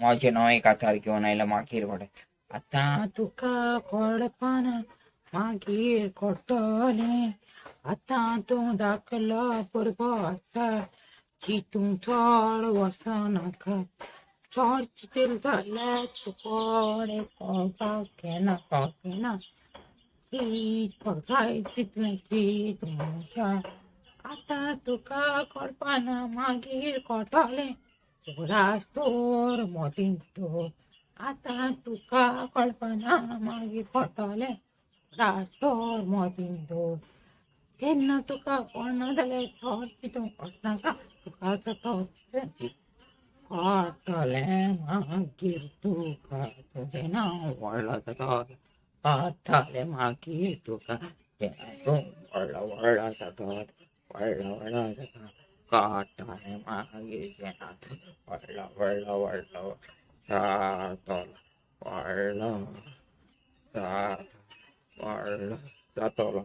माझे नाव का तारखे नाहीला मागीर पडत आता तुका कडपाना मागीर कोटले आता तू दाखला बरोबर असा चितून चढ वसनाका चढ चितेल झाल्याच पडे पाकेना चीत पगाय तिथलं चीत मुशा आता तुका कडपाना मागीर कोटले रास्तोर मोतीन तो आता तुका कळपना मागीर कोटले रास्तोर मोतीन तो केन्ना तुका कोण जाल्यार चड चितून वचनाका तुका कोटले मागीर तुका तुजें नांव व्हडलो जाता कोटले मागीर तुका तूं व्हडलो व्हडलो जाता व्हडलो जाता कोटले मागीर जें व्हडलो व्हडलो व्हडलो जातलो व्हडलो जातलो